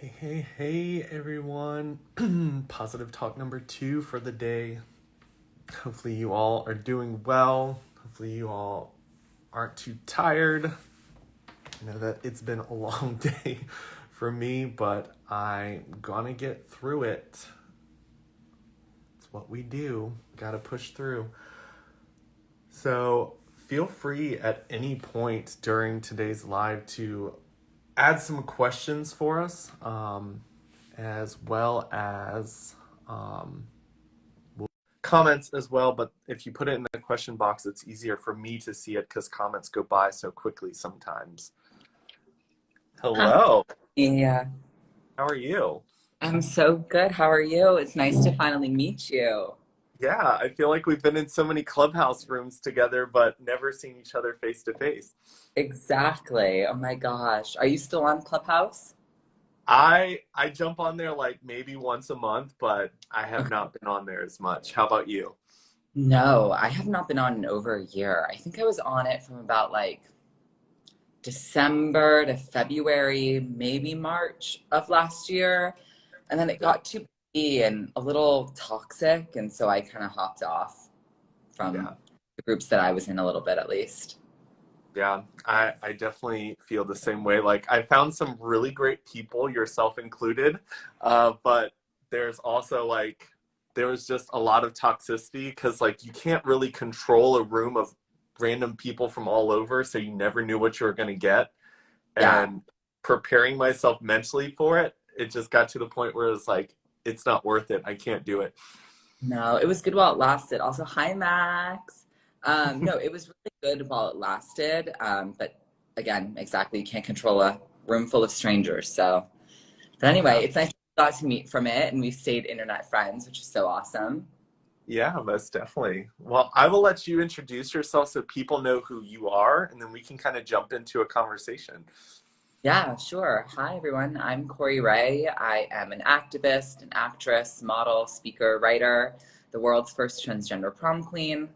Hey, everyone. Positive talk number two for the day. Hopefully, you all are doing well. Hopefully, you all aren't too tired. I know that it's been a long day for me, but I'm gonna get through it. It's what we do. Gotta push through. So, feel free at any point during today's live to add some questions for us, as well as comments as well. But if you put it in the question box, it's easier for me to see it because comments go by so quickly sometimes. Hi. Hello, Yeah, how are you? I'm so good. How are you? It's nice to finally meet you. Yeah, I feel like we've been in so many clubhouse rooms together, but never seen each other face to face. Exactly. Oh my gosh. Are you still on Clubhouse? I jump on there like maybe once a month, but I have Okay. not been on there as much. How about you? No, I have not been on in over a year. I think I was on it from about like December to February, maybe March of last year. And then it Yeah, got too busy and a little toxic. And so I kind of hopped off yeah. from the groups that I was in a little bit at least. Yeah, I definitely feel the same way. Like I found some really great people, yourself included, but there's also like there was just a lot of toxicity because like you can't really control a room of random people from all over, so you never knew what you were gonna get. Yeah. And preparing myself mentally for it, it just got to the point where it's like it's not worth it. I can't do it. No, it was good while it lasted. Also, hi Max. No, it was really good while it lasted. But again, exactly, you can't control a room full of strangers. So, but Yeah. anyway, it's nice we got to meet from it, and we've stayed internet friends, which is so awesome. Yeah, most definitely. Well, I will let you introduce yourself so people know who you are, and then we can kind of jump into a conversation. Yeah, sure. Hi everyone. I'm Corey Ray. I am an activist, an actress, model, speaker, writer, the world's first transgender prom queen.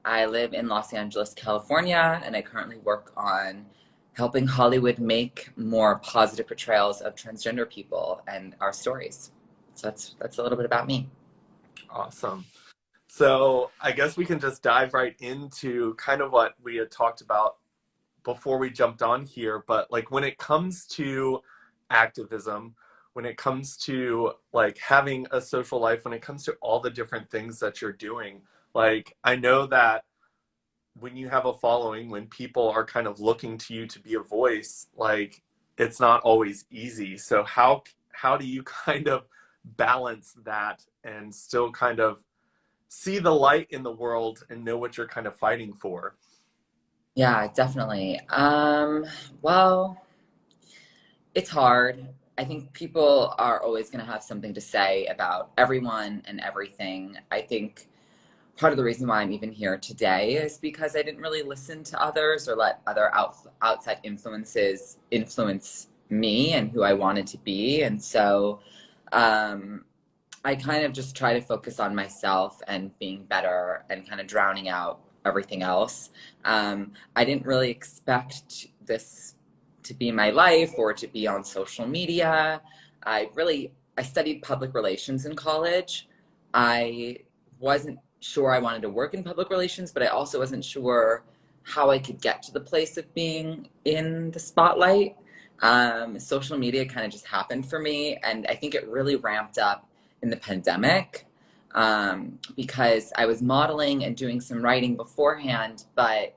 I live in Los Angeles, California, and I currently work on helping Hollywood make more positive portrayals of transgender people and our stories. So that's a little bit about me. Awesome. So I guess we can just dive right into kind of what we had talked about before we jumped on here. But like when it comes to activism, when it comes to like having a social life, when it comes to all the different things that you're doing, like I know that when you have a following, when people are kind of looking to you to be a voice, like it's not always easy. So how do you kind of balance that and still kind of see the light in the world and know what you're kind of fighting for? Yeah, definitely. Well, it's hard. I think people are always going to have something to say about everyone and everything. I think part of the reason why I'm even here today is because I didn't really listen to others or let other outside influences influence me and who I wanted to be. And so um, I kind of just try to focus on myself and being better and kind of drowning out everything else. I didn't really expect this to be my life or to be on social media. I studied public relations in college. I wasn't sure I wanted to work in public relations, but I also wasn't sure how I could get to the place of being in the spotlight. Social media kind of just happened for me, and I think it really ramped up in the pandemic because I was modeling and doing some writing beforehand, but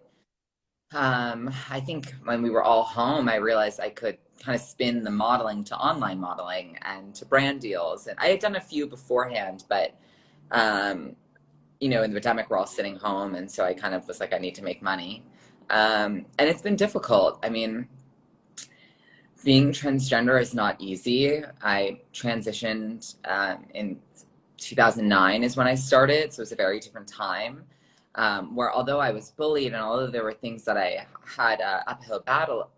I think when we were all home, I realized I could kind of spin the modeling to online modeling and to brand deals. And I had done a few beforehand, but um, in the pandemic, we're all sitting home, and so I kind of was like, I need to make money. And it's been difficult. I mean, being transgender is not easy. I transitioned in 2009 is when I started, so it was a very different time. Where although I was bullied and although there were things that I had uphill battle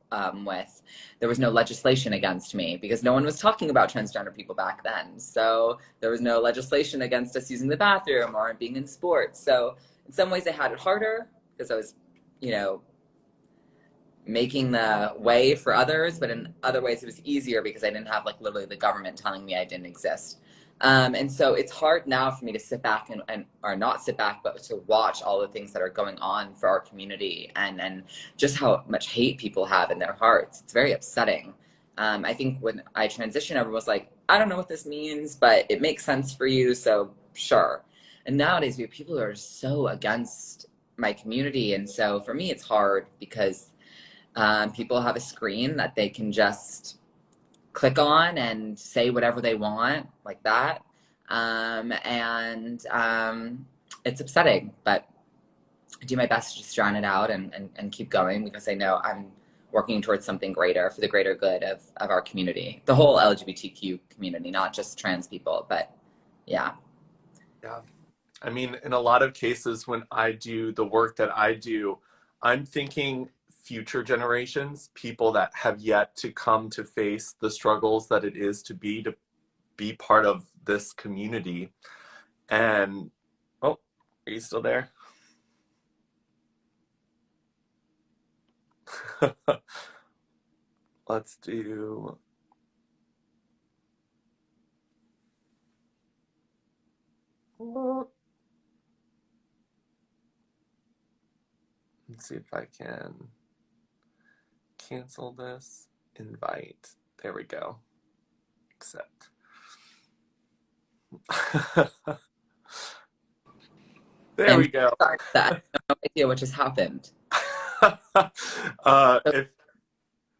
with, there was no legislation against me because no one was talking about transgender people back then. So there was no legislation against us using the bathroom or being in sports. So in some ways I had it harder because I was, you know, making the way for others, but in other ways it was easier because I didn't have like literally the government telling me I didn't exist. And so it's hard now for me to sit back and or not sit back, but to watch all the things that are going on for our community and just how much hate people have in their hearts. It's very upsetting. I think when I transitioned, everyone was like, I don't know what this means, but it makes sense for you, so sure. And nowadays we have people who are so against my community. And so for me, it's hard because people have a screen that they can just click on and say whatever they want, like that. It's upsetting, but I do my best to just drown it out and keep going because I know I'm working towards something greater for the greater good of our community, the whole LGBTQ community, not just trans people, but yeah. Yeah. I mean, in a lot of cases, when I do the work that I do, I'm thinking future generations, people that have yet to come to face the struggles that it is to be part of this community. And oh, are you still there? Let's do. Let's see if I can cancel this. Invite. There we go. Accept. There I'm we go. sorry for that. I have no idea what just happened. If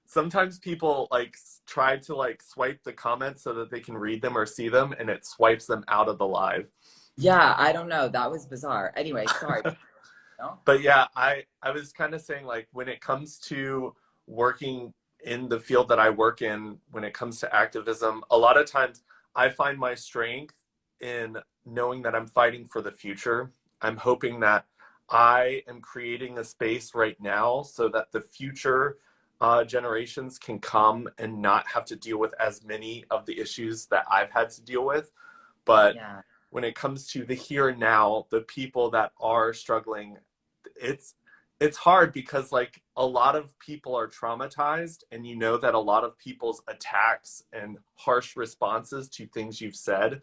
sometimes people like try to like swipe the comments so that they can read them or see them, and it swipes them out of the live. Yeah, I don't know. That was bizarre. Anyway, sorry. No? But yeah, I was kind of saying, like, when it comes to working in the field that I work in, when it comes to activism, a lot of times I find my strength in knowing that I'm fighting for the future. I'm hoping that I am creating a space right now so that the future generations can come and not have to deal with as many of the issues that I've had to deal with. But Yeah. when it comes to the here and now, the people that are struggling, it's it's hard because like a lot of people are traumatized, and you know that a lot of people's attacks and harsh responses to things you've said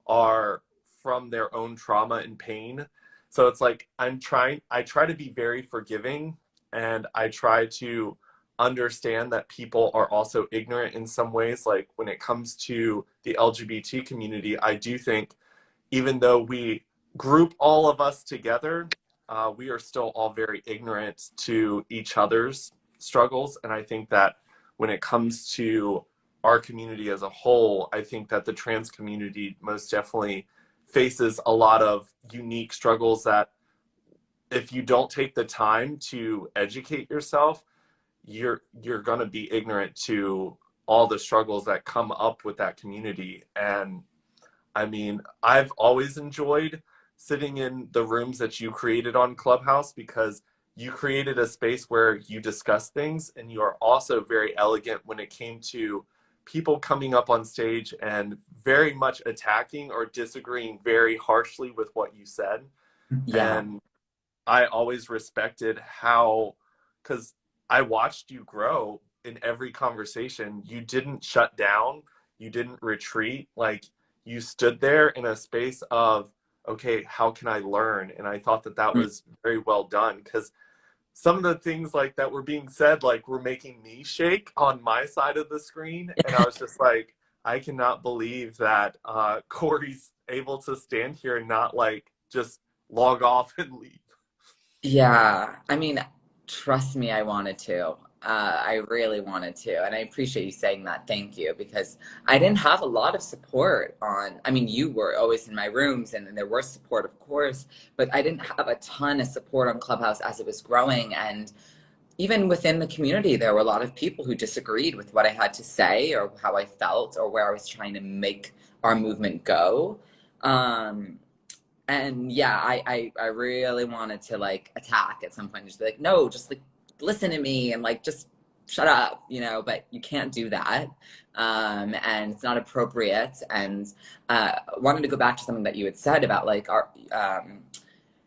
are from their own trauma and pain. So it's like I try to be very forgiving, and I try to understand that people are also ignorant in some ways. Like when it comes to the LGBT community, I do think even though we group all of us together, we are still all very ignorant to each other's struggles. And I think that when it comes to our community as a whole, I think that the trans community most definitely faces a lot of unique struggles that if you don't take the time to educate yourself, you're going to be ignorant to all the struggles that come up with that community. And I mean, I've always enjoyed sitting in the rooms that you created on Clubhouse because you created a space where you discuss things, and you are also very elegant when it came to people coming up on stage and very much attacking or disagreeing very harshly with what you said. Yeah. And I always respected how, because I watched you grow in every conversation. You didn't shut down, you didn't retreat. Like you stood there in a space of, okay, how can I learn? And I thought that that was very well done because some of the things like that were being said, like were making me shake on my side of the screen. And I was just like, I cannot believe that Corey's able to stand here and not like just log off and leave. Yeah, I mean, trust me, I wanted to. I really wanted to. And I appreciate you saying that. Thank you. Because I didn't have a lot of support on, I mean, you were always in my rooms and there was support, of course, but I didn't have a ton of support on Clubhouse as it was growing. And even within the community, there were a lot of people who disagreed with what I had to say or how I felt or where I was trying to make our movement go. Um, and yeah, I really wanted to like attack at some point, just be like, no, just like listen to me and like just shut up, you know, but you can't do that. And it's not appropriate. And wanted to go back to something that you had said about like our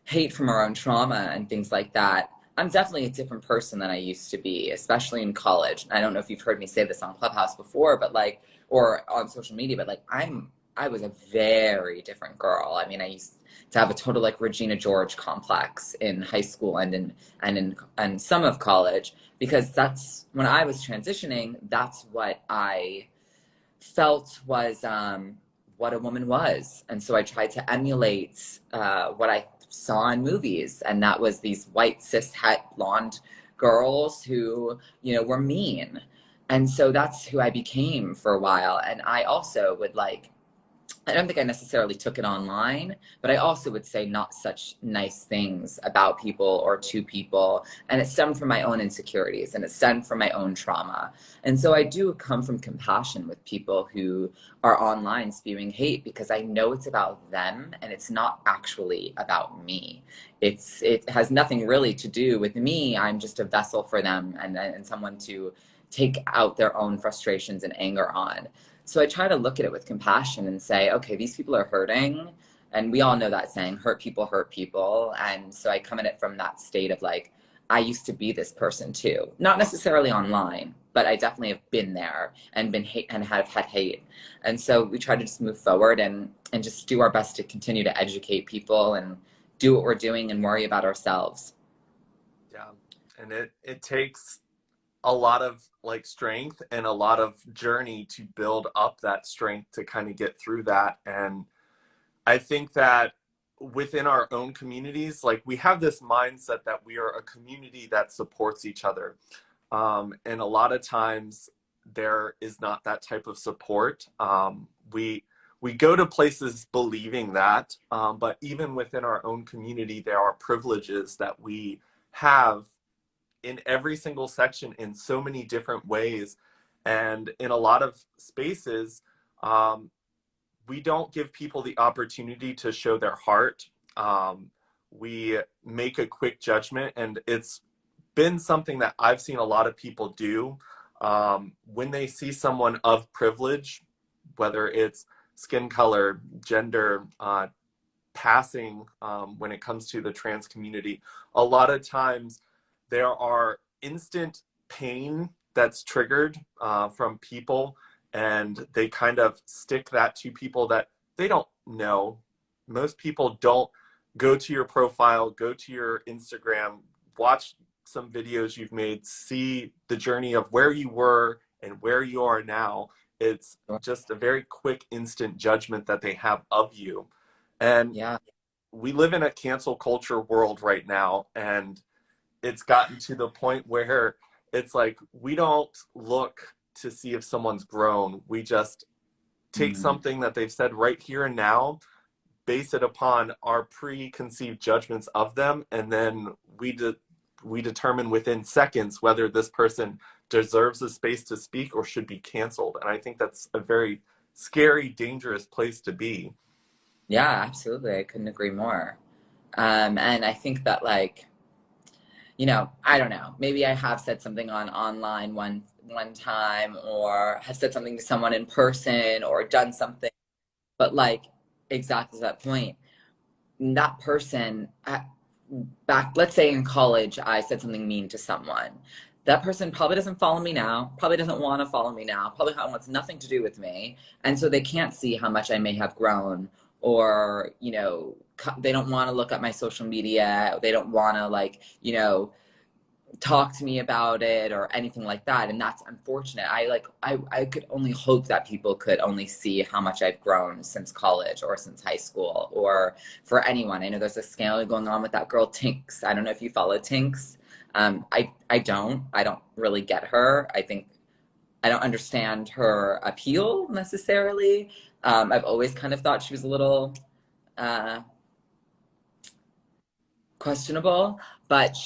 hate from our own trauma and things like that. I'm definitely a different person than I used to be, especially in college. I don't know if you've heard me say this on Clubhouse before, but like, or on social media, but like, I was a very different girl. I mean, I used to have a total like Regina George complex in high school and some of college, because that's when I was transitioning. That's what I felt was what a woman was. And so I tried to emulate what I saw in movies. And that was these white, cis, het, blonde girls who, you know, were mean. And so that's who I became for a while. And I also would like, I don't think I necessarily took it online, but I also would say not such nice things about people or to people. And it stemmed from my own insecurities and it stemmed from my own trauma. And so I do come from compassion with people who are online spewing hate, because I know it's about them and it's not actually about me. It has nothing really to do with me. I'm just a vessel for them and someone to take out their own frustrations and anger on. So I try to look at it with compassion and say, okay, these people are hurting. And we all know that saying, hurt people hurt people. And so I come at it from that state of like, I used to be this person too. Not necessarily online, but I definitely have been there and been hate and have had hate. And so we try to just move forward and just do our best to continue to educate people and do what we're doing and worry about ourselves. Yeah. And it takes a lot of like strength and a lot of journey to build up that strength to kind of get through that. And I think that within our own communities, like we have this mindset that we are a community that supports each other. And a lot of times there is not that type of support. We go to places believing that, but even within our own community, there are privileges that we have in every single section in so many different ways. And in a lot of spaces, we don't give people the opportunity to show their heart. We make a quick judgment, and it's been something that I've seen a lot of people do when they see someone of privilege, whether it's skin color, gender, passing, when it comes to the trans community. A lot of times there are instant pain that's triggered from people, and they kind of stick that to people that they don't know. Most people don't go to your profile, go to your Instagram, watch some videos you've made, see the journey of where you were and where you are now. It's just a very quick, instant judgment that they have of you. And Yeah. we live in a cancel culture world right now, and it's gotten to the point where it's like we don't look to see if someone's grown. We just take Mm. something that they've said right here and now, base it upon our preconceived judgments of them, and then we determine within seconds whether this person deserves a space to speak or should be canceled. And I think that's a very scary, dangerous place to be. Yeah, absolutely. I couldn't agree more. And I think that like, you know, I don't know, maybe I have said something on online one time or have said something to someone in person or done something, but like exactly to that point, that person back, let's say in college, I said something mean to someone. That person probably doesn't follow me now, probably doesn't want to follow me now, probably wants nothing to do with me. And so they can't see how much I may have grown, or, you know, they don't want to look at my social media. They don't want to, like, you know, talk to me about it or anything like that. And that's unfortunate. I could only hope that people could only see how much I've grown since college or since high school, or for anyone. I know there's a scandal going on with that girl Tinks. I don't know if you follow Tinks. I don't really get her. I think I don't understand her appeal necessarily. I've always kind of thought she was a little uh, questionable, but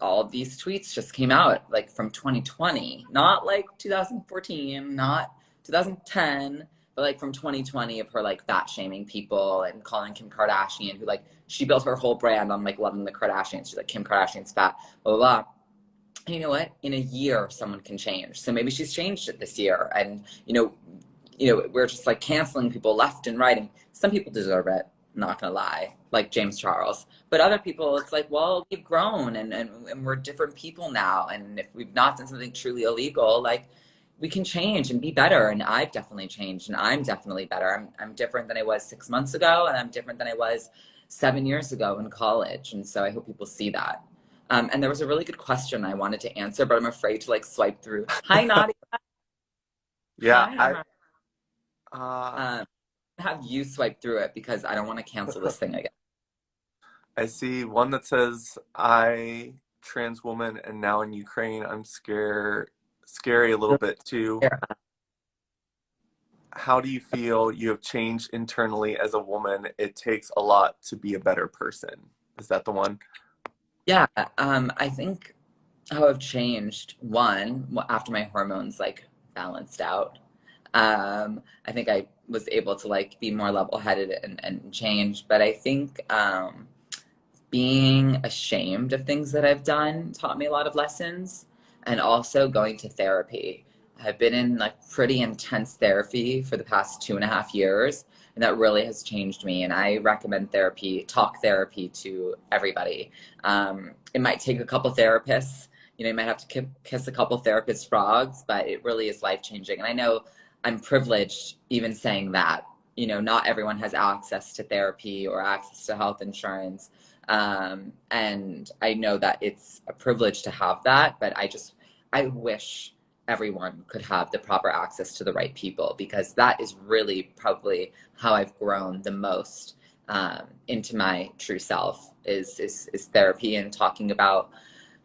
all of these tweets just came out like from 2020, not like 2014, not 2010, but like from 2020, of her like fat shaming people and calling Kim Kardashian, who like she built her whole brand on like loving the Kardashians. She's like, Kim Kardashian's fat, blah, blah, blah. And you know what? In a year, someone can change. So maybe she's changed it this year. And, we're just like canceling people left and right. And some people deserve it. not gonna lie, like James Charles. But other people, it's like, well, we've grown and we're different people now. And if we've not done something truly illegal, like we can change and be better. And I've definitely changed and I'm definitely better. I'm different than I was 6 months ago, and I'm different than I was 7 years ago in college. And so I hope people see that. And there was a really good question I wanted to answer, but I'm afraid to like swipe through. Hi, Nadia. Yeah, Hi. uh, Have you swipe through it because I don't want to cancel this thing again. I see one that says, I, trans woman, and now in Ukraine. I'm scared, scary a little bit too. Yeah. How do you feel you have changed internally as a woman? It takes a lot to be a better person. Is that the one? Yeah, I think how I've changed, one, after my hormones like balanced out. I think I was able to like be more level-headed and change. But I think being ashamed of things that I've done taught me a lot of lessons, and also going to therapy. I've been in like pretty intense therapy for the past 2.5 years, and that really has changed me. And I recommend therapy, talk therapy to everybody. It might take a couple therapists. You might have to kiss a couple therapist frogs, but it really is life changing. And I know I'm privileged even saying that. Not everyone has access to therapy or access to health insurance. And I know that it's a privilege to have that, but I wish everyone could have the proper access to the right people, because that is really probably how I've grown the most into my true self is therapy, and talking about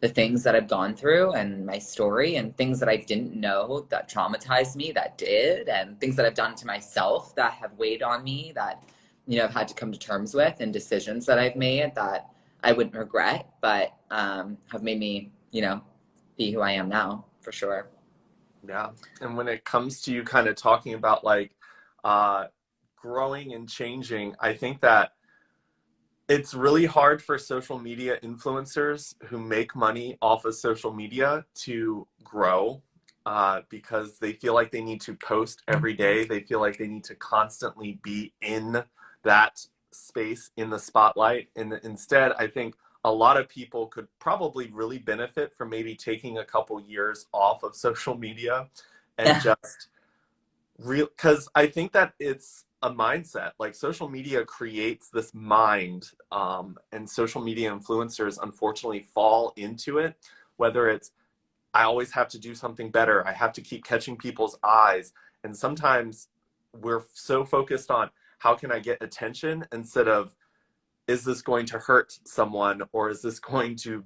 the things that I've gone through and my story, and things that I didn't know that traumatized me that did, and things that I've done to myself that have weighed on me that, I've had to come to terms with, and decisions that I've made that I wouldn't regret, but have made me, be who I am now, for sure. Yeah. And when it comes to you kind of talking about like uh, growing and changing, I think that it's really hard for social media influencers who make money off of social media to grow because they feel like they need to post every day. They feel like they need to constantly be in that space, in the spotlight. And instead, I think a lot of people could probably really benefit from maybe taking a couple years off of social media and Yeah. just real, because I think that it's a mindset. Like social media creates this mind, and social media influencers unfortunately fall into it. Whether it's, I always have to do something better, I have to keep catching people's eyes, and sometimes we're so focused on how can I get attention instead of, is this going to hurt someone, or is this going to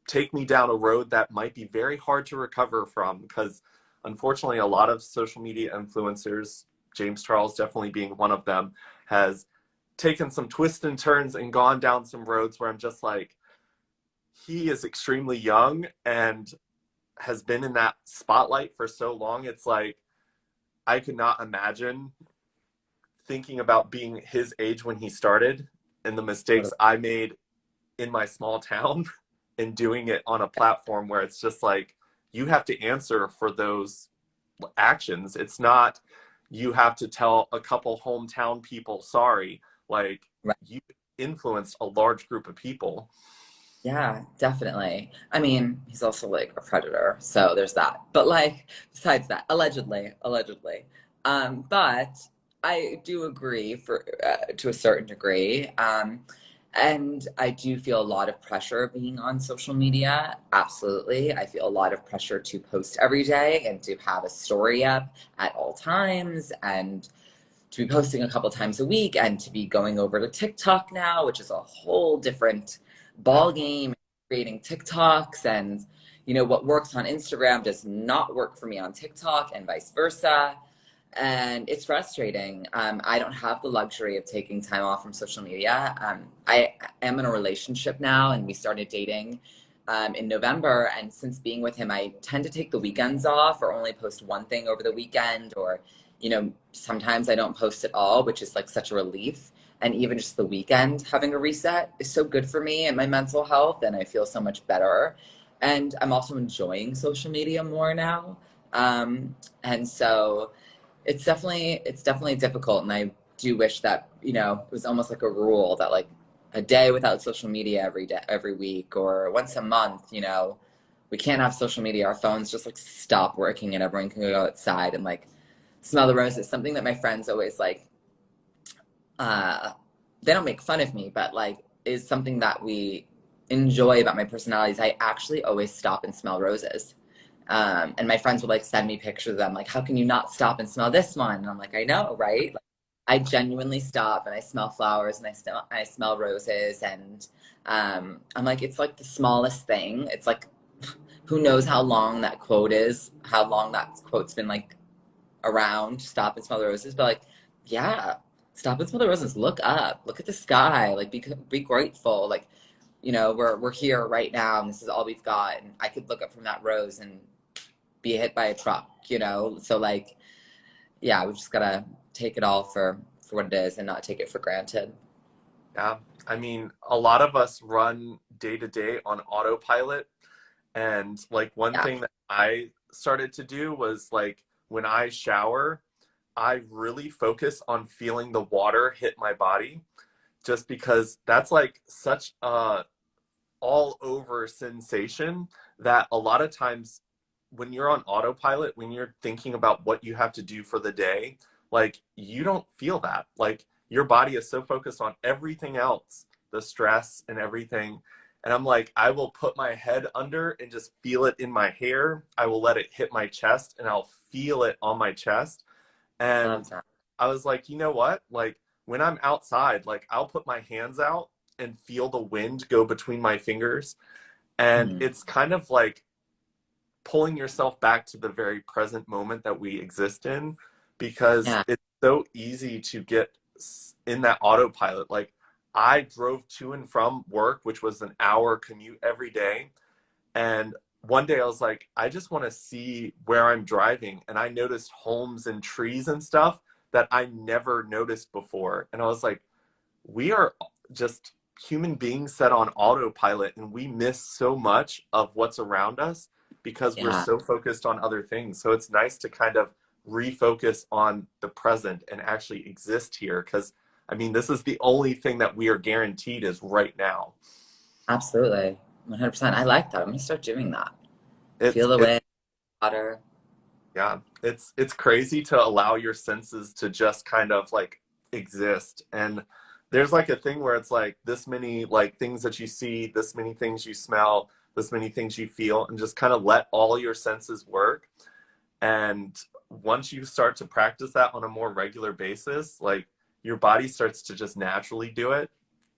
take me down a road that might be very hard to recover from? Because unfortunately, a lot of social media influencers, James Charles definitely being one of them, has taken some twists and turns and gone down some roads where I'm just like, he is extremely young and has been in that spotlight for so long. It's like, I could not imagine thinking about being his age when he started, and the mistakes I made in my small town and doing it on a platform where it's just like, you have to answer for those actions. It's not, you have to tell a couple hometown people sorry. Like, Right. you influenced a large group of people. Yeah, definitely. I mean, he's also like a predator, so there's that. But like, besides that, allegedly. But I do agree for to a certain degree. And I do feel a lot of pressure being on social media. Absolutely. I feel a lot of pressure to post every day and to have a story up at all times, and to be posting a couple times a week, and to be going over to TikTok now, which is a whole different ball game, creating TikToks. And what works on Instagram does not work for me on TikTok, and vice versa. And it's frustrating. I don't have the luxury of taking time off from social media. I am in a relationship now, and we started dating in November. And since being with him, I tend to take the weekends off, or only post one thing over the weekend, or sometimes I don't post at all, which is like such a relief. And even just the weekend having a reset is so good for me and my mental health, and I feel so much better. And I'm also enjoying social media more now. And so it's definitely difficult, and I do wish that, you know, it was almost like a rule that like a day without social media every day, every week, or once a month, you know, we can't have social media. Our phones just like stop working and everyone can go outside and like smell the roses. Something that my friends always like, uh, they don't make fun of me, but like is something that we enjoy about my personality is I actually always stop and smell roses. And my friends would like send me pictures of them, like, how can you not stop and smell this one? And I'm like, I know, right? Like, I genuinely stop and I smell flowers and I smell roses and I'm like, it's like the smallest thing. It's like, who knows how long that quote is, how long that quote's been like around, stop and smell the roses, but like, yeah, stop and smell the roses. Look up, look at the sky, like be grateful. Like, you know, we're here right now and this is all we've got. And I could look up from that rose and be hit by a truck, you know? So like, yeah, we've just gotta take it all for what it is and not take it for granted. Yeah. I mean, a lot of us run day to day on autopilot. And like one Yeah. thing that I started to do was like when I shower, I really focus on feeling the water hit my body just because that's like such a all over sensation that a lot of times when you're on autopilot, when you're thinking about what you have to do for the day, like you don't feel that. Like your body is so focused on everything else, the stress and everything. And I'm like, I will put my head under and just feel it in my hair. I will let it hit my chest and I'll feel it on my chest. And Love that. I was like, you know what? Like when I'm outside, like I'll put my hands out and feel the wind go between my fingers. And Mhm. it's kind of like pulling yourself back to the very present moment that we exist in because Yeah. it's so easy to get in that autopilot. Like I drove to and from work, which was an hour commute every day. And one day I was like, I just want to see where I'm driving. And I noticed homes and trees and stuff that I never noticed before. And I was like, we are just human beings set on autopilot and we miss so much of what's around us because we're Yeah. so focused on other things. So it's nice to kind of refocus on the present and actually exist here because I mean, this is the only thing that we are guaranteed is right now. Absolutely. 100%. I like that. I'm gonna start doing that. Feel the It's wind, water. yeah, it's crazy to allow your senses to just kind of like exist. And there's like a thing where it's like this many like things that you see, this many things you smell, this many things you feel, and just kind of let all your senses work. And once you start to practice that on a more regular basis, like your body starts to just naturally do it.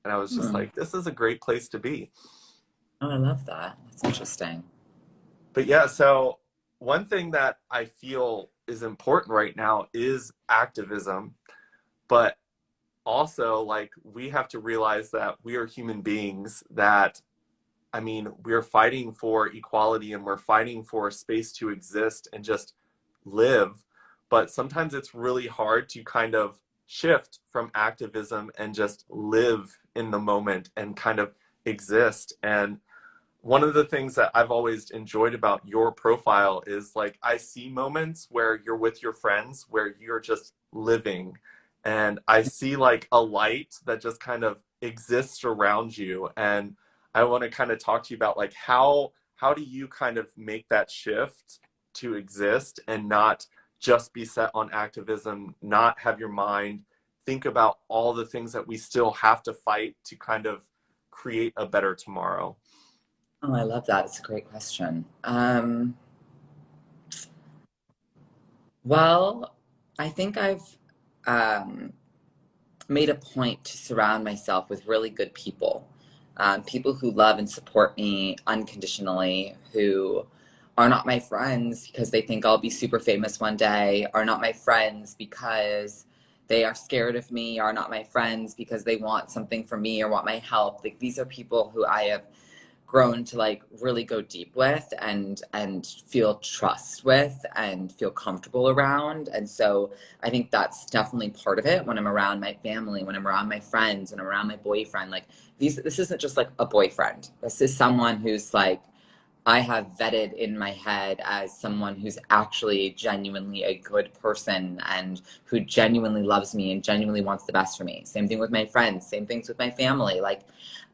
And I was just Hmm. like, this is a great place to be. Oh, I love that. That's interesting. But yeah, so one thing that I feel is important right now is activism, but also like we have to realize that we are human beings that I mean, we're fighting for equality and we're fighting for space to exist and just live, but sometimes it's really hard to kind of shift from activism and just live in the moment and kind of exist. And one of the things that I've always enjoyed about your profile is like I see moments where you're with your friends where you're just living and I see like a light that just kind of exists around you and I want to kind of talk to you about like how do you kind of make that shift to exist and not just be set on activism, not have your mind think about all the things that we still have to fight to kind of create a better tomorrow. Oh, I love that. It's a great question. Well, I think I've um, made a point to surround myself with really good people, people who love and support me unconditionally, who are not my friends because they think I'll be super famous one day, are not my friends because they are scared of me, are not my friends because they want something from me or want my help. Like these are people who I have grown to like really go deep with and feel trust with and feel comfortable around. And so I think that's definitely part of it when I'm around my family, when I'm around my friends, when I'm around my boyfriend. Like this isn't just like a boyfriend. This is someone who's like I have vetted in my head as someone who's actually genuinely a good person and who genuinely loves me and genuinely wants the best for me. Same thing with my friends, same things with my family. Like,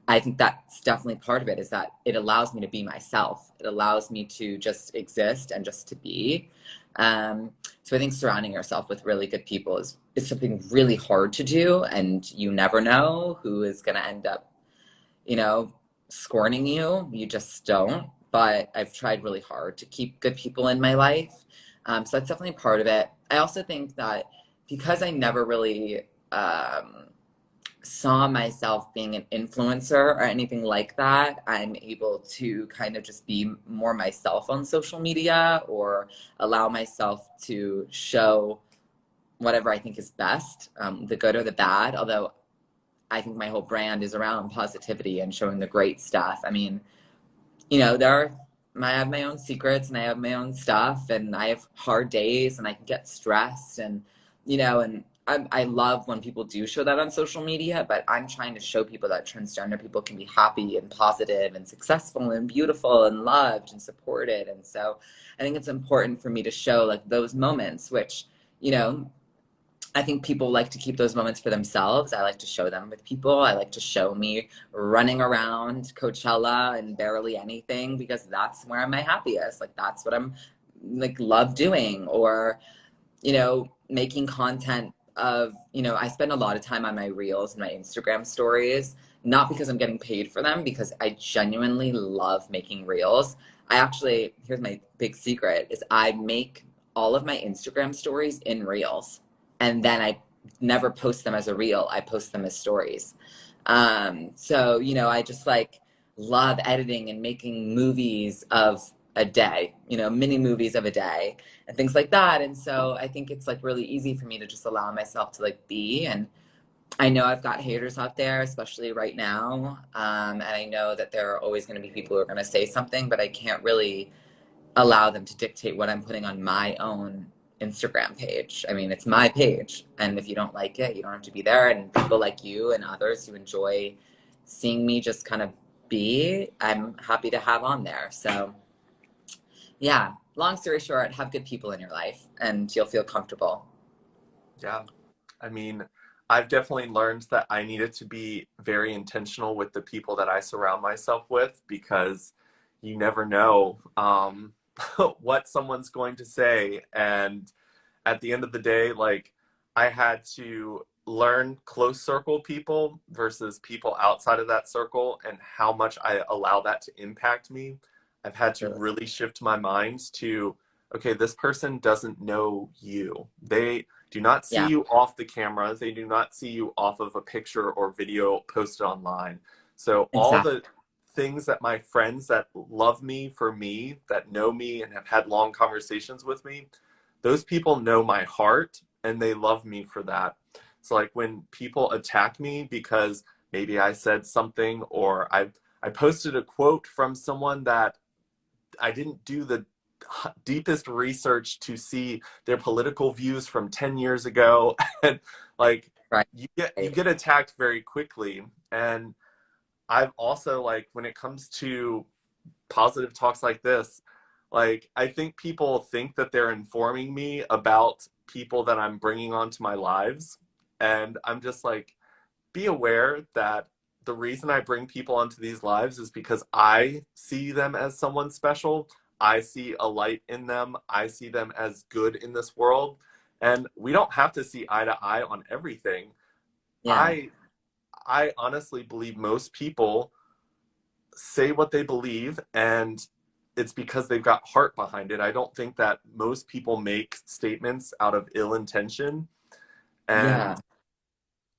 I think that's definitely part of it, is that it allows me to be myself. It allows me to just exist and just to be. So I think surrounding yourself with really good people is something really hard to do, and you never know who is going to end up, you know, scorning you. You just don't. But I've tried really hard to keep good people in my life. So that's definitely part of it. I also think that because I never really saw myself being an influencer or anything like that, I'm able to kind of just be more myself on social media, or allow myself to show whatever I think is best, the good or the bad. Although I think my whole brand is around positivity and showing the great stuff. I mean, I have my own secrets and I have my own stuff, and I have hard days and I can get stressed, and I love when people do show that on social media, but I'm trying to show people that transgender people can be happy and positive and successful and beautiful and loved and supported. And so I think it's important for me to show like those moments, which, you know, I think people like to keep those moments for themselves. I like to show them with people. I like to show me running around Coachella and barely anything, because that's where I'm my happiest. Like, that's what I'm like love doing. Or, making content of, I spend a lot of time on my reels and my Instagram stories, not because I'm getting paid for them, because I genuinely love making reels. Here's my big secret, is I make all of my Instagram stories in reels, and then I never post them as a reel. I post them as stories. So, I just like love editing and making movies of a day, mini movies of a day and things like that. And so I think it's like really easy for me to just allow myself to like be. And I know I've got haters out there, especially right now. And I know that there are always going to be people who are going to say something, but I can't really allow them to dictate what I'm putting on my own Instagram page. I mean, it's my page. And if you don't like it, you don't have to be there. And people like you and others who enjoy seeing me just kind of be, I'm happy to have on there. So, yeah, long story short, have good people in your life and you'll feel comfortable. Yeah. I mean, I've definitely learned that I needed to be very intentional with the people that I surround myself with, because you never know what someone's going to say. And at the end of the day, like, I had to learn close circle people versus people outside of that circle, and how much I allow that to impact me. I've had to Really. really shift my mind to, okay, this person doesn't know you. They do not see Yeah. you off the camera. They do not see you off of a picture or video posted online. So all Exactly. the things that my friends that love me for me, that know me and have had long conversations with me, those people know my heart and they love me for that. So like when people attack me because maybe I said something, or I posted a quote from someone that I didn't do the deepest research to see their political views from 10 years ago, and like Right. you get attacked very quickly. And I've also, like, when it comes to positive talks like this, like, I think people think that they're informing me about people that I'm bringing onto my lives, and I'm just like, be aware that the reason I bring people onto these lives is because I see them as someone special. I see a light in them. I see them as good in this world. And we don't have to see eye to eye on everything. Yeah. I I honestly believe most people say what they believe, and it's because they've got heart behind it. I don't think that most people make statements out of ill intention. Yeah. And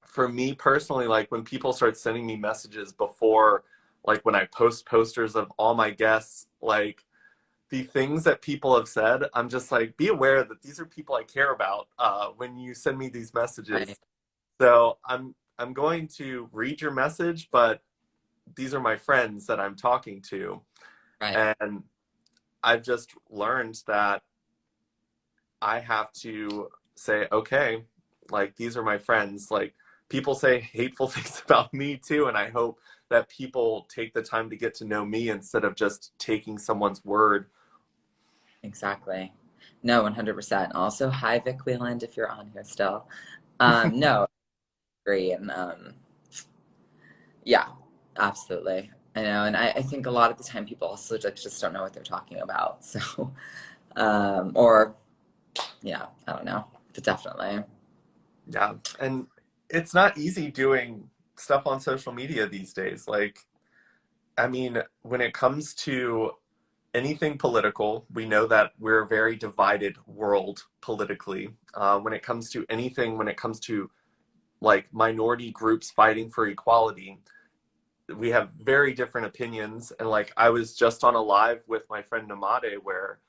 for me personally, like, when people start sending me messages before, like when I post posters of all my guests, like, the things that people have said, I'm just like, be aware that these are people I care about when you send me these Right. messages. So I'm going to read your message, but these are my friends that I'm talking to. Right. And I've just learned that I have to say, okay, like, these are my friends. Like, people say hateful things about me too, and I hope that people take the time to get to know me instead of just taking someone's word. Exactly. No, 100%. Also, hi, Vic Wieland, if you're on here still. No, I agree. And yeah, absolutely. I know. And I think a lot of the time people also just don't know what they're talking about. So, or yeah, I don't know. But definitely. Yeah. And it's not easy doing stuff on social media these days. Like, I mean, when it comes to anything political, we know that we're a very divided world politically. When it comes to anything, when it comes to like minority groups fighting for equality, we have very different opinions. And like, I was just on a live with my friend Namade where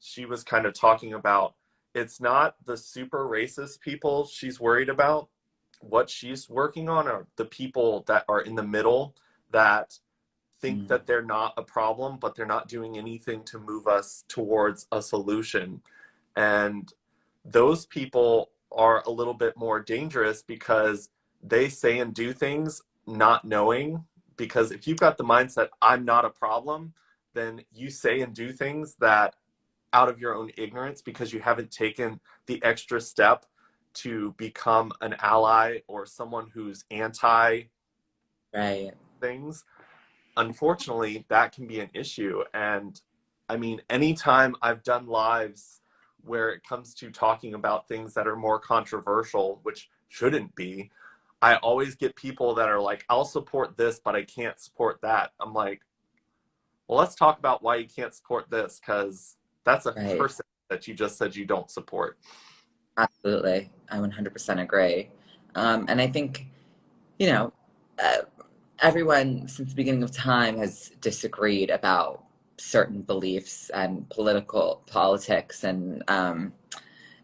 she was kind of talking about it's not the super racist people she's worried about. What she's working on are the people that are in the middle that think Mm, that they're not a problem, but they're not doing anything to move us towards a solution. And those people are a little bit more dangerous because they say and do things not knowing. Because if you've got the mindset, I'm not a problem, then you say and do things that out of your own ignorance because you haven't taken the extra step to become an ally or someone who's anti right. things. Unfortunately, that can be an issue. And I mean, anytime I've done lives where it comes to talking about things that are more controversial, which shouldn't be, I always get people that are like, I'll support this, but I can't support that. I'm like, well, let's talk about why you can't support this, because that's a Right. person that you just said you don't support. Absolutely. I 100% agree. And I think, you know, uh, everyone since the beginning of time has disagreed about certain beliefs and politics. And,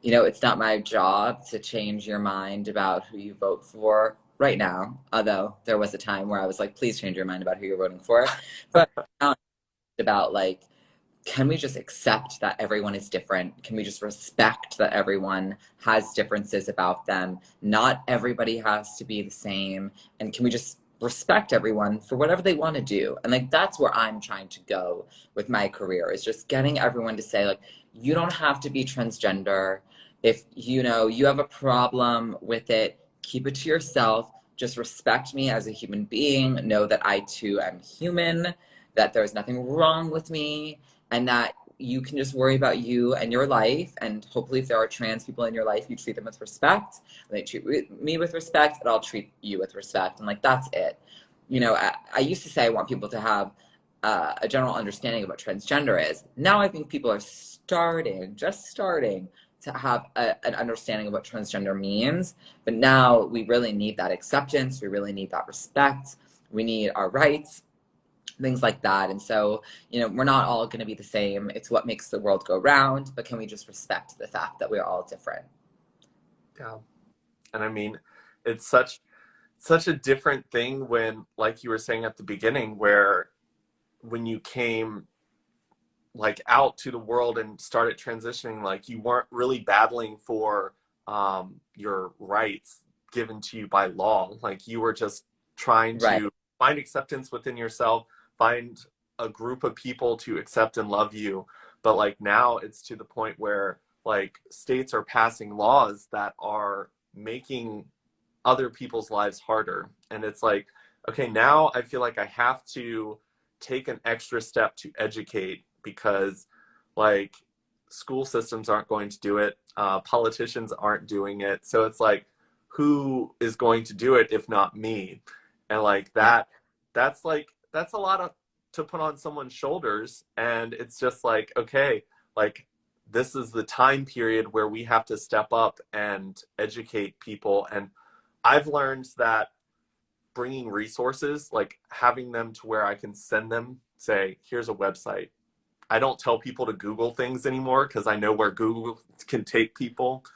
it's not my job to change your mind about who you vote for right now. Although there was a time where I was like, please change your mind about who you're voting for. But now it's about like, can we just accept that everyone is different? Can we just respect that everyone has differences about them? Not everybody has to be the same. And can we just respect everyone for whatever they want to do? And like, that's where I'm trying to go with my career is just getting everyone to say, like, you don't have to be transgender. If you have a problem with it, keep it to yourself. Just respect me as a human being. Know that I too am human, that there's nothing wrong with me, and that you can just worry about you and your life. And hopefully, if there are trans people in your life, you treat them with respect. They treat me with respect, and I'll treat you with respect. And like, that's it. I used to say I want people to have a general understanding of what transgender is. Now I think people are just starting to have an understanding of what transgender means. But now we really need that acceptance. We really need that respect. We need our rights, things like that. And so, we're not all going to be the same. It's what makes the world go round, but can we just respect the fact that we're all different? Yeah. And I mean, it's such a different thing when, like you were saying at the beginning, where when you came like out to the world and started transitioning, like you weren't really battling for your rights given to you by law. Like you were just trying Right. to find acceptance within yourself, find a group of people to accept and love you. But like now it's to the point where like states are passing laws that are making other people's lives harder. And it's like, okay, now I feel like I have to take an extra step to educate because, like, school systems aren't going to do it, politicians aren't doing it. So it's like, who is going to do it if not me? And like Yeah. that's a lot of to put on someone's shoulders. And it's just like, okay, like this is the time period where we have to step up and educate people. And I've learned that bringing resources, like having them to where I can send them, say, here's a website. I don't tell people to Google things anymore because I know where Google can take people. Yeah.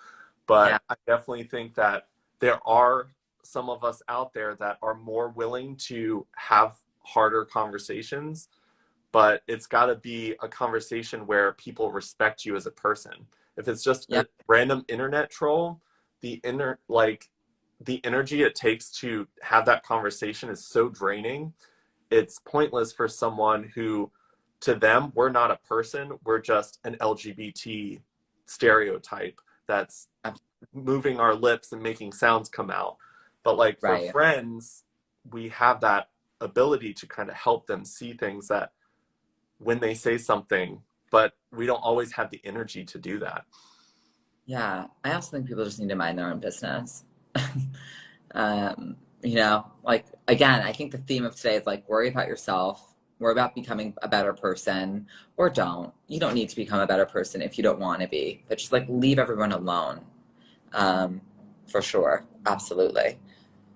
But I definitely think that there are some of us out there that are more willing to have harder conversations, but it's got to be a conversation where people respect you as a person. If it's just Yeah. a random internet troll, the energy it takes to have that conversation is so draining it's pointless for someone who, to them, we're not a person, we're just an LGBT stereotype that's moving our lips and making sounds come out. But like for Right. friends, we have that ability to kind of help them see things that when they say something, but we don't always have the energy to do that. Yeah. I also think people just need to mind their own business. You know, like again, I think the theme of today is like worry about yourself, worry about becoming a better person, or don't. You don't need to become a better person if you don't want to be, but just like leave everyone alone. Um, for sure. Absolutely.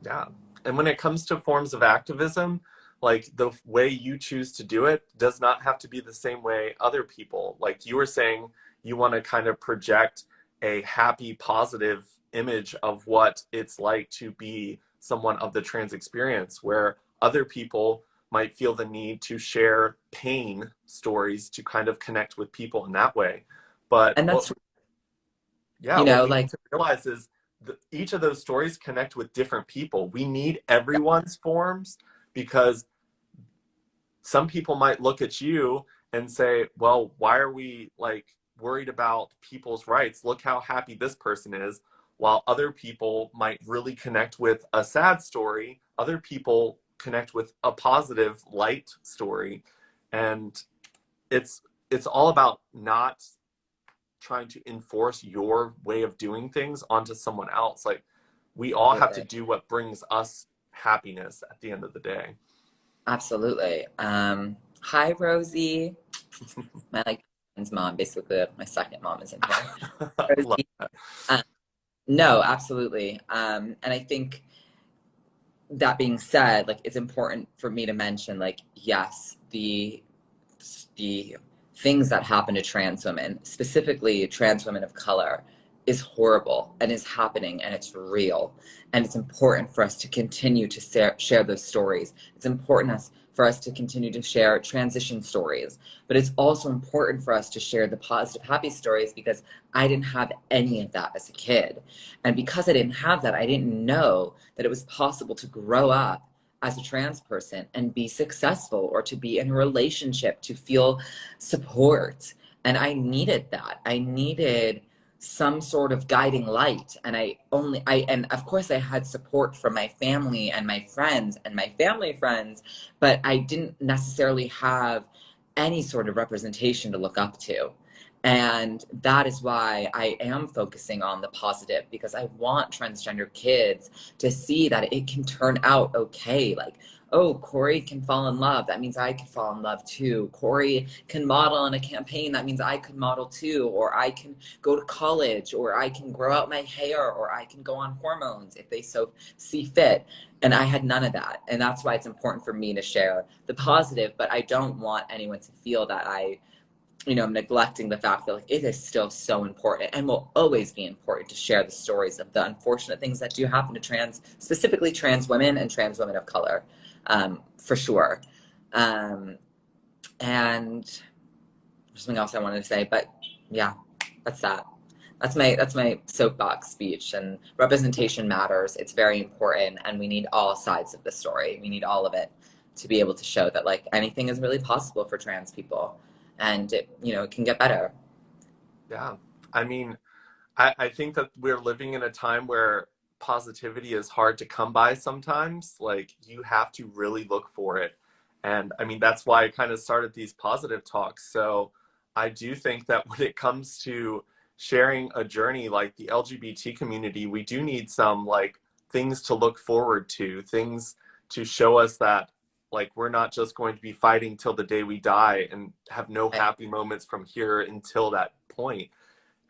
Yeah. And when it comes to forms of activism, like the way you choose to do it does not have to be the same way other people. Like you were saying, you want to kind of project a happy, positive image of what it's like to be someone of the trans experience, where other people might feel the need to share pain stories to kind of connect with people in that way. But And that's, yeah, you what know, we need like, to realize is each of those stories connect with different people. We need everyone's forms because some people might look at you and say, well, why are we like worried about people's rights? Look how happy this person is. While other people might really connect with a sad story, other people connect with a positive, light story. And it's it's all about not trying to enforce your way of doing things onto someone else. Like we all have to absolutely. do what brings us happiness at the end of the day. Absolutely. Hi, Rosie. My like friend's mom, basically my second mom is in here. Love Rosie. that. Um, no, absolutely. And I think that being said, like it's important for me to mention, like, yes, the things that happen to trans women, specifically trans women of color, is horrible and is happening and it's real. And it's important for us to continue to share those stories. It's important for us to continue to share transition stories. But it's also important for us to share the positive, happy stories because I didn't have any of that as a kid. And because I didn't have that, I didn't know that it was possible to grow up as a trans person and be successful or to be in a relationship, to feel support. And I needed that. I needed some sort of guiding light. And and of course I had support from my family and my friends and my family friends, but I didn't necessarily have any sort of representation to look up to. And that is why I am focusing on the positive because I want transgender kids to see that it can turn out okay. Like, oh, Corey can fall in love. That means I can fall in love too. Corey can model in a campaign. That means I could model too. Or I can go to college, or I can grow out my hair, or I can go on hormones if they so see fit. And I had none of that. And that's why it's important for me to share the positive. But I don't want anyone to feel that I'm neglecting the fact that like it is still so important and will always be important to share the stories of the unfortunate things that do happen to specifically trans women and trans women of color, for sure. Um, and there's something else I wanted to say, but yeah, that's that. That's my soapbox speech. And representation matters. It's very important, and we need all sides of the story. We need all of it to be able to show that like anything is really possible for trans people, and it can get better. Yeah. I mean, I think that we're living in a time where positivity is hard to come by sometimes. Like, you have to really look for it. And I mean, that's why I kind of started these positive talks. So I do think that when it comes to sharing a journey like the LGBT community, we do need some like things to look forward to, things to show us that like we're not just going to be fighting till the day we die and have no Right. happy moments from here until that point.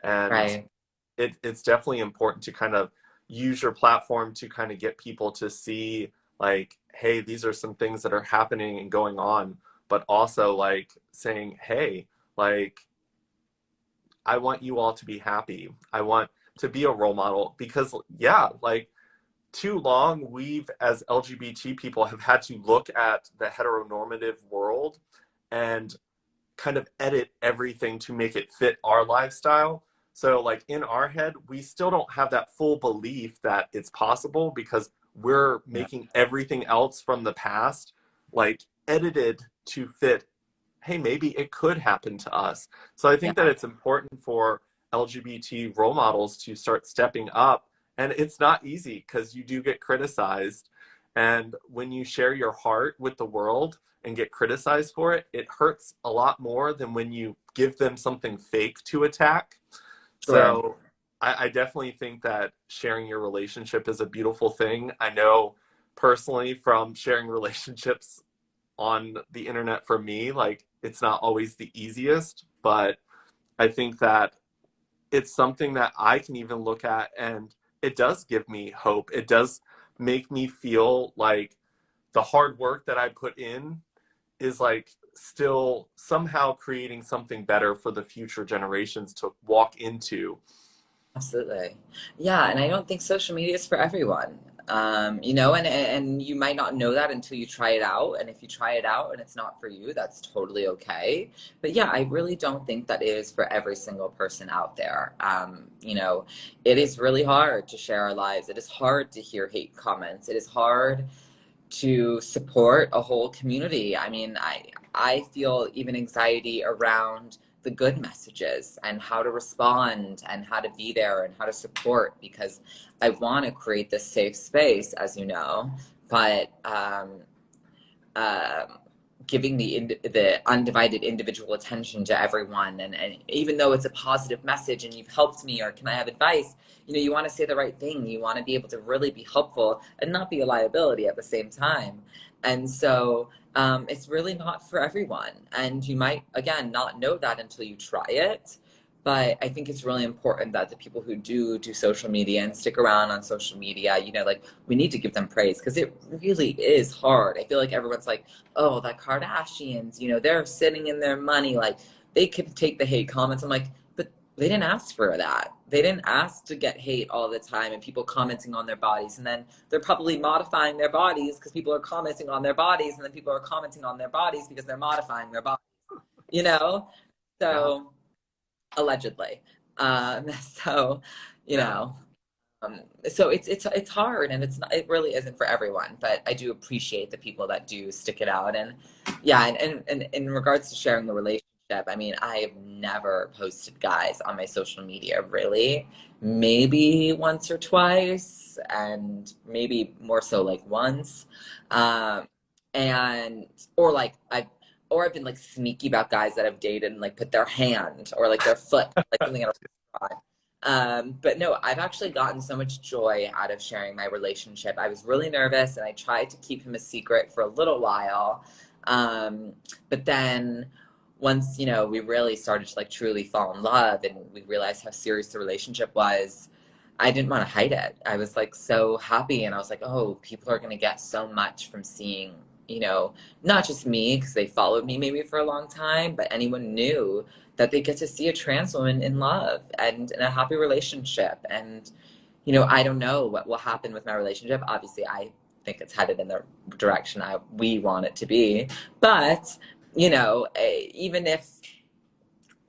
And Right. it's definitely important to kind of use your platform to kind of get people to see like, hey, these are some things that are happening and going on, but also like saying, hey, like I want you all to be happy. I want to be a role model because yeah, like too long we've as LGBT people have had to look at the heteronormative world and kind of edit everything to make it fit our lifestyle. So like in our head, we still don't have that full belief that it's possible because we're Yeah. making everything else from the past like edited to fit, hey, maybe it could happen to us. So I think that Yeah, it's important for LGBT role models to start stepping up. And it's not easy because you do get criticized. And when you share your heart with the world and get criticized for it, it hurts a lot more than when you give them something fake to attack. sure. So I definitely think that sharing your relationship is a beautiful thing. I know personally from sharing relationships on the internet for me, like it's not always the easiest, but I think that it's something that I can even look at and it does give me hope. It does make me feel like the hard work that I put in is like still somehow creating something better for the future generations to walk into. Absolutely. Yeah, and I don't think social media is for everyone. And you might not know that until you try it out. And if you try it out and it's not for you, that's totally okay. But yeah, I really don't think that is for every single person out there. It is really hard to share our lives. It is hard to hear hate comments. It is hard to support a whole community. I mean, I feel even anxiety around the good messages and how to respond and how to be there and how to support because I want to create this safe space, as you know, but um, giving the undivided individual attention to everyone and even though it's a positive message and you've helped me or can I have advice, you want to say the right thing, you want to be able to really be helpful and not be a liability at the same time. And so it's really not for everyone, and you might again not know that until you try it. But I think it's really important that the people who do social media and stick around on social media, like we need to give them praise because it really is hard. I feel like everyone's like, oh, the Kardashians, they're sitting in their money. Like they could take the hate comments. I'm like, but they didn't ask for that. They didn't ask to get hate all the time and people commenting on their bodies. And then they're probably modifying their bodies because people are commenting on their bodies. And then people are commenting on their bodies because they're modifying their bodies, you know? Yeah, So allegedly. So, you yeah. know, so it's hard and it really isn't for everyone, but I do appreciate the people that do stick it out. And yeah, and in regards to sharing the relationship, I mean, I have never posted guys on my social media, really. Maybe once or twice, and maybe more so like once. Um, and or I've been like sneaky about guys that I've dated and like put their hand or like their foot, like something at a restaurant. But no, I've actually gotten so much joy out of sharing my relationship. I was really nervous and I tried to keep him a secret for a little while. Um, but then once, we really started to like truly fall in love and we realized how serious the relationship was, I didn't want to hide it. I was like so happy and I was like, oh, people are going to get so much from seeing, not just me because they followed me maybe for a long time, but anyone new that they get to see a trans woman in love and in a happy relationship. And, I don't know what will happen with my relationship. Obviously, I think it's headed in the direction we want it to be. But, even if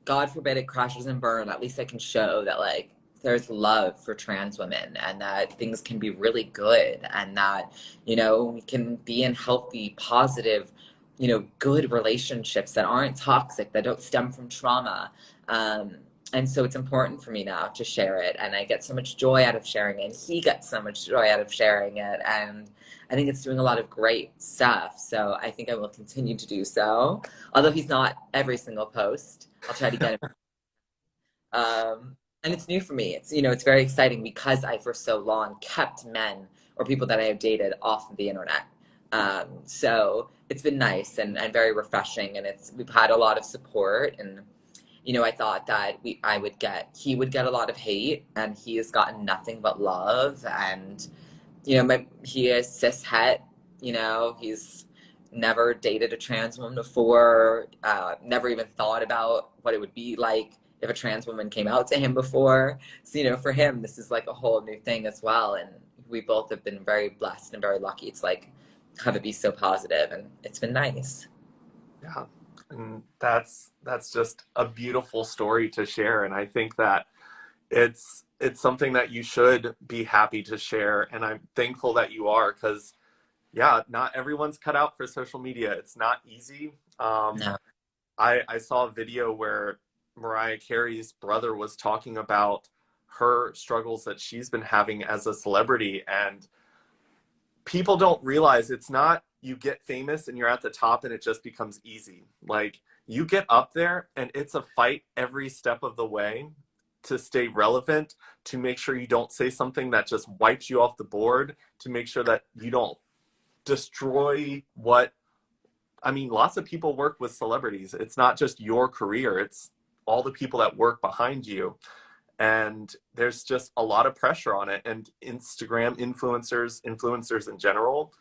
God forbid it crashes and burn, at least I can show that like there's love for trans women and that things can be really good and that, we can be in healthy, positive, good relationships that aren't toxic, that don't stem from trauma. And so it's important for me now to share it. And I get so much joy out of sharing it. And he gets so much joy out of sharing it. And I think it's doing a lot of great stuff. So I think I will continue to do so. Although he's not every single post. I'll try to get him. And it's new for me. It's very exciting because I, for so long, kept men or people that I have dated off of the internet. So it's been nice and very refreshing. And we've had a lot of support. And, I thought that he would get a lot of hate and he has gotten nothing but love. And, he is cis het, he's never dated a trans woman before, never even thought about what it would be like if a trans woman came out to him before. So, for him, this is like a whole new thing as well. And we both have been very blessed and very lucky to like have it be so positive, and it's been nice. Yeah. And that's just a beautiful story to share. And I think that it's something that you should be happy to share. And I'm thankful that you are because yeah, not everyone's cut out for social media. It's not easy. No. I saw a video where Mariah Carey's brother was talking about her struggles that she's been having as a celebrity, and people don't realize it's not you get famous and you're at the top and it just becomes easy. Like you get up there and it's a fight every step of the way to stay relevant, to make sure you don't say something that just wipes you off the board, to make sure that you don't destroy what I mean, lots of people work with celebrities. It's not just your career, it's all the people that work behind you. And there's just a lot of pressure on it. And Instagram influencers in general,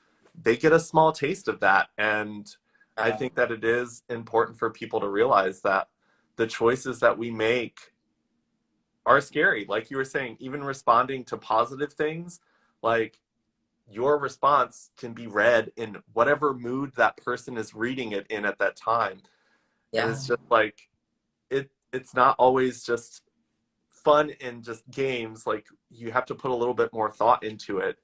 they get a small taste of that. And I Uh, think that it is important for people to realize that the choices that we make are scary. Like you were saying, even responding to positive things, like your response can be read in whatever mood that person is reading it in at that time. And yeah. it's just like it's not always just fun and just games. Like you have to put a little bit more thought into it,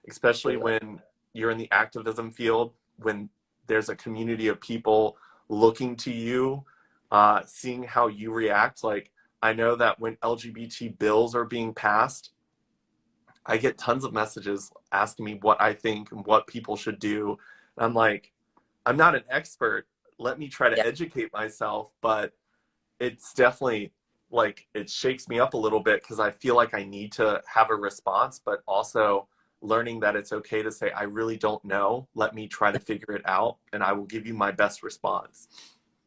especially Absolutely. when you're in the activism field, when there's a community of people looking to you, seeing how you react. Like I know that when LGBT bills are being passed, I get tons of messages asking me what I think and what people should do. And I'm like, I'm not an expert. Let me try to Yeah. educate myself, but it's definitely like it shakes me up a little bit because I feel like I need to have a response, but also learning that it's okay to say, I really don't know. Let me try to figure it out, and I will give you my best response.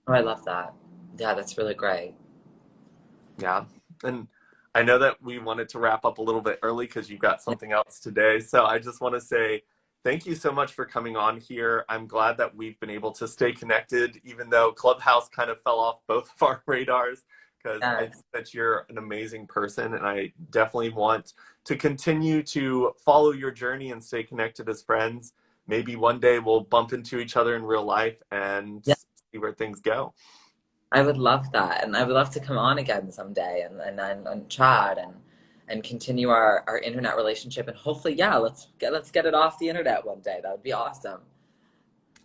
Oh, I love that. Yeah, that's really great. Yeah. And I know that we wanted to wrap up a little bit early because you've got Yeah. something else today. So I just want to say thank you so much for coming on here. I'm glad that we've been able to stay connected, even though Clubhouse kind of fell off both of our radars, because I think Yes. that you're an amazing person. And I definitely want to continue to follow your journey and stay connected as friends. Maybe one day we'll bump into each other in real life and Yeah. see where things go. I would love that. And I would love to come on again someday and chat and continue our internet relationship and hopefully, yeah, let's get it off the internet one day. That would be awesome.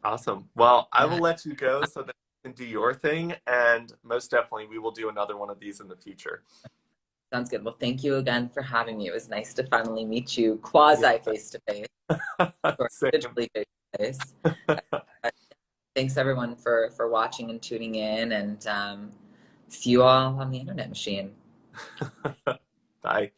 Awesome. Well, I Yeah. will let you go so that you can do your thing. And most definitely, we will do another one of these in the future. Sounds good. Well, thank you again for having me. It was nice to finally meet you Yeah, quasi face to face or same. digitally face to face. Thanks everyone for watching and tuning in, and see you all on the internet machine. Bye.